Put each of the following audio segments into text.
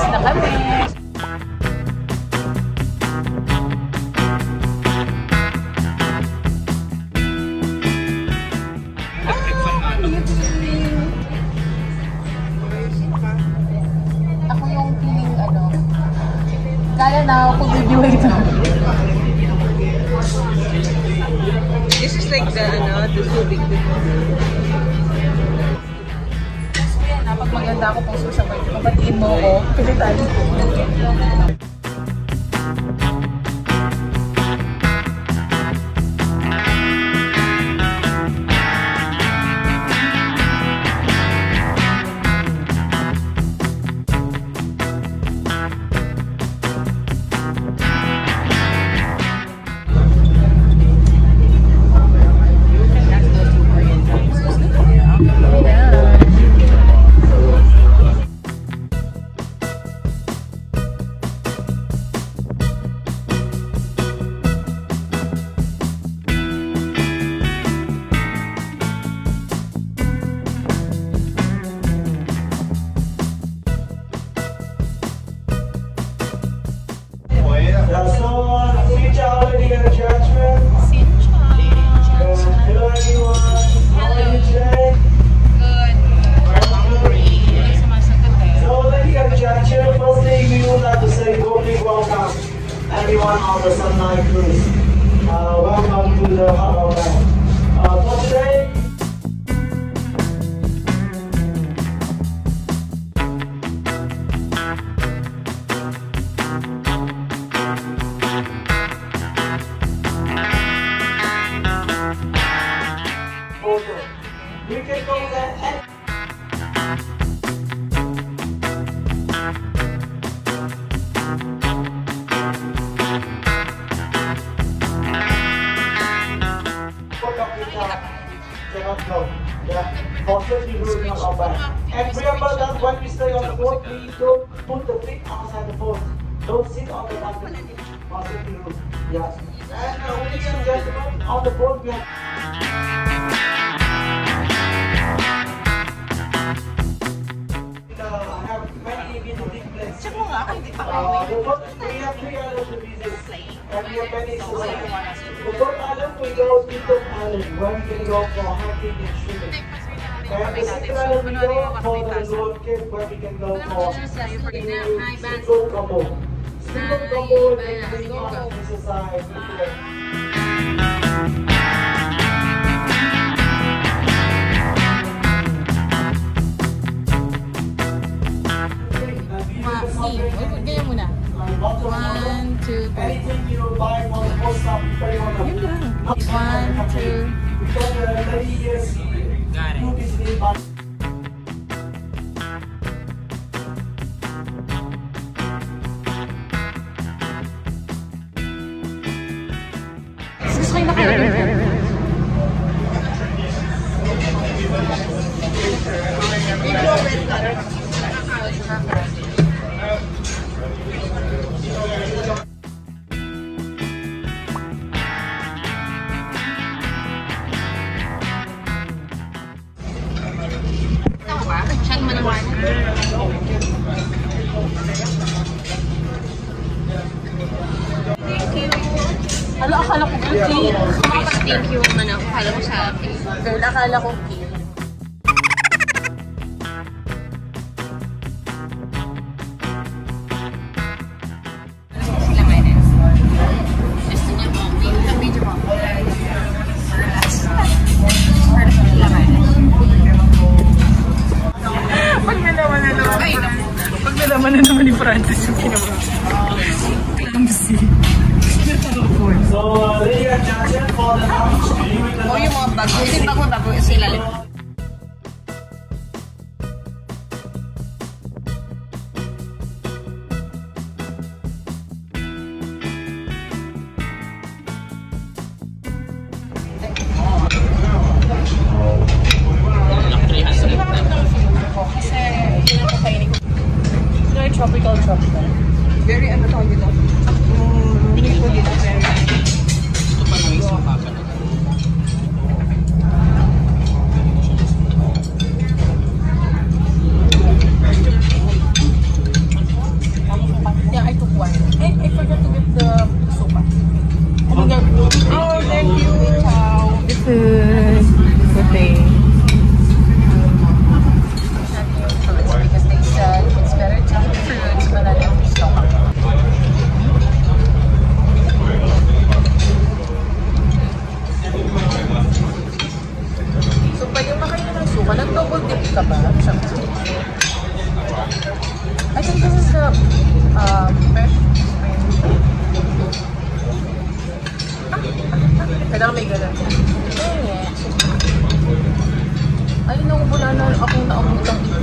na kami. Ako yung feeling kaya na ako pag-review ito. This is like the tubig. So yan na, pag maganda ako pang susabay, papatiin mo ako. Pilitan. Everyone on the Sunlight Cruise. Welcome to the Harbor Bank. For today, we can go there. Cannot go. Yeah. Constantly ruling on our back. And remember that when we stay on the boat, please don't put the feet outside the boat. Don't sit on the balcony. Constantly rule. Yeah. And ladies and gentlemen, on the boat we have many visiting places. The boat, we have 3 islands to visit. And we have many societies. The boat island we go to Tito Island, where we can go for hiking and swimming. And the second island we go for the Lord Cape, where we can go for single combo. Single combo and bring on exercise. Ganyan muna. 1, 2, 3. Anything you buy for the post up, pay on the 1, 2. We got the 30 years. Got it. Gusto kayo nakalagay. Siyan mo naman. Thank you. Ano, akala ko cake. Thank you naman ako. Akala ko sa akin. Girl, akala ko cake. Pag nalaman na naman ni Francis yung ginawa. Clumsy. So, ladies and gentlemen, for the lunch, O yung mga bago. Hindi bago sila. Tropical. Very ano tawag dito? Tingin ko dito. Very Ito pa nang isang papa na. Dip ka ba? I think this is the fresh spring. Kailangan may ganun. Ay, wala na akong naabutang ito.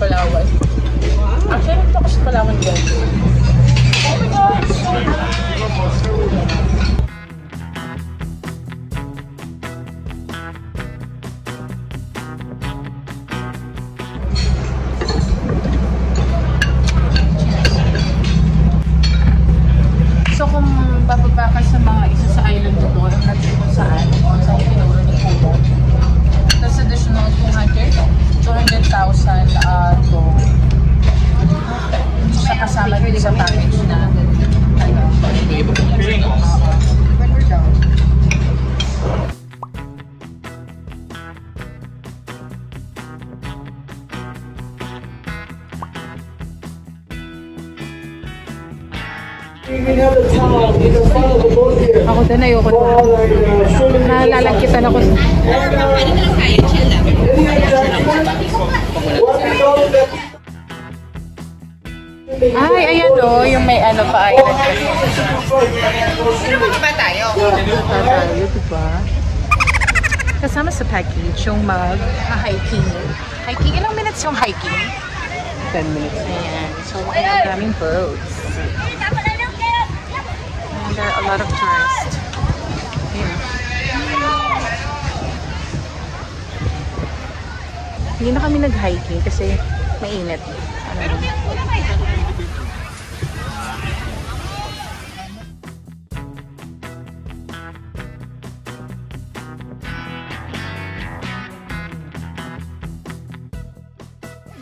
Palawan. Actually, ito ako sa Palawan dyan. Oh my gosh! So kung bababa ka sa mga isa sa island doon, kung saan tinuro ni Kuya, that's additional 200,000 to hindi siya kasama dito sa package na When we're down. We have a towel in the front of the boat here. ako din ayoko na nalalagkitan ako. Any objection? What we know is that Ay, ayan o, yung may ano pa island. Ba tayo? Tayo, diba? Kasama sa package yung mag-hiking. Hiking, ilang minutes yung hiking? 10 minutes. Ayan. So, ang daming boats. And there are a lot of tourists. Ayan. Hindi na kami nag-hiking kasi mainit. Ano ba?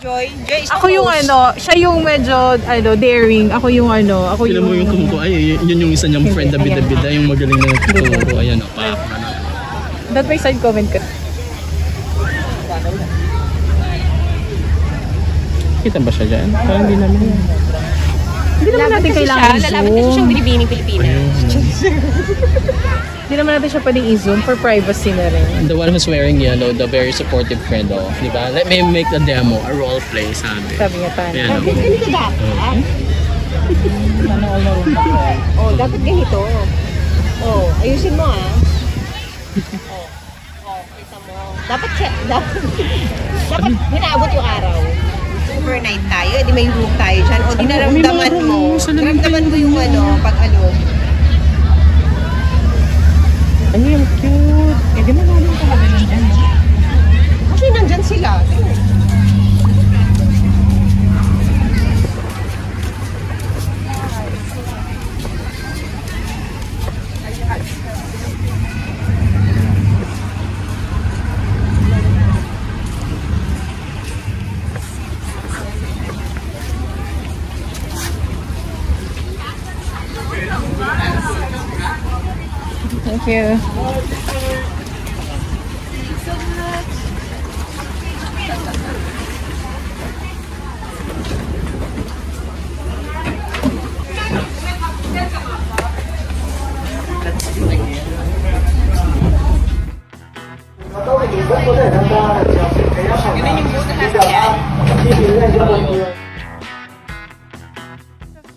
Joy is Ako yung ano, siya yung medyo daring. Ako yung ako Sila mo yung kumuko. Ay, yun yung isa niyang friend na bida-bida. Yung magaling na kumuko. Ayan o. That may side comment ko. Kita ba siya dyan? Parang hindi naman. Hindi naman natin kailangan Lalapit kasi siyang i-zoom. binibining Pilipinas. Hindi naman natin siya pwedeng i-zoom for privacy na rin. The one who's wearing yellow, the very supportive friend o. Di ba? Let me make a demo, a role play, sabi. Sabi niya pa. Ayan o. Ganito dapat. Oh, dapat ganito. Oh, ayusin mo ah. Oh, kita mo. Dapat hinaabot yung araw. Overnight tayo, di may room tayo dyan. O di naramdaman mo. Naramdaman mo yung pag-alog. Ano yung cute. Eh, di mo namin talaga nandyan. Kasi nandyan sila. Thank you.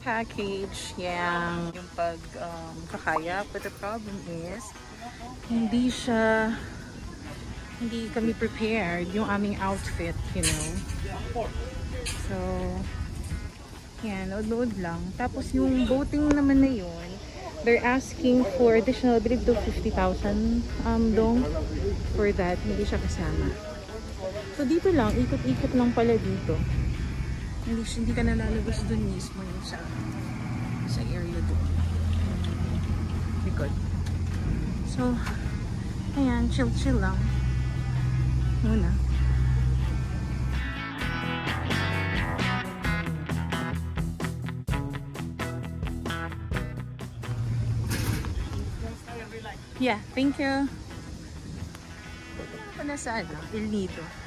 Package yung pag-kakayak, but the problem is hindi kami prepared yung aming outfit, so yan, load lang. Tapos yung boating naman na yun, they're asking for additional, I believe, to 50,000 dong for that. Hindi siya kasama. So dito lang, ikot-ikot lang pala dito. Hindi ka nalalabas dun mismo yung sa sa area doon. Likod. So, ayan, chill lang. Muna. Yeah, thank you. Ano pa na sa El Nido?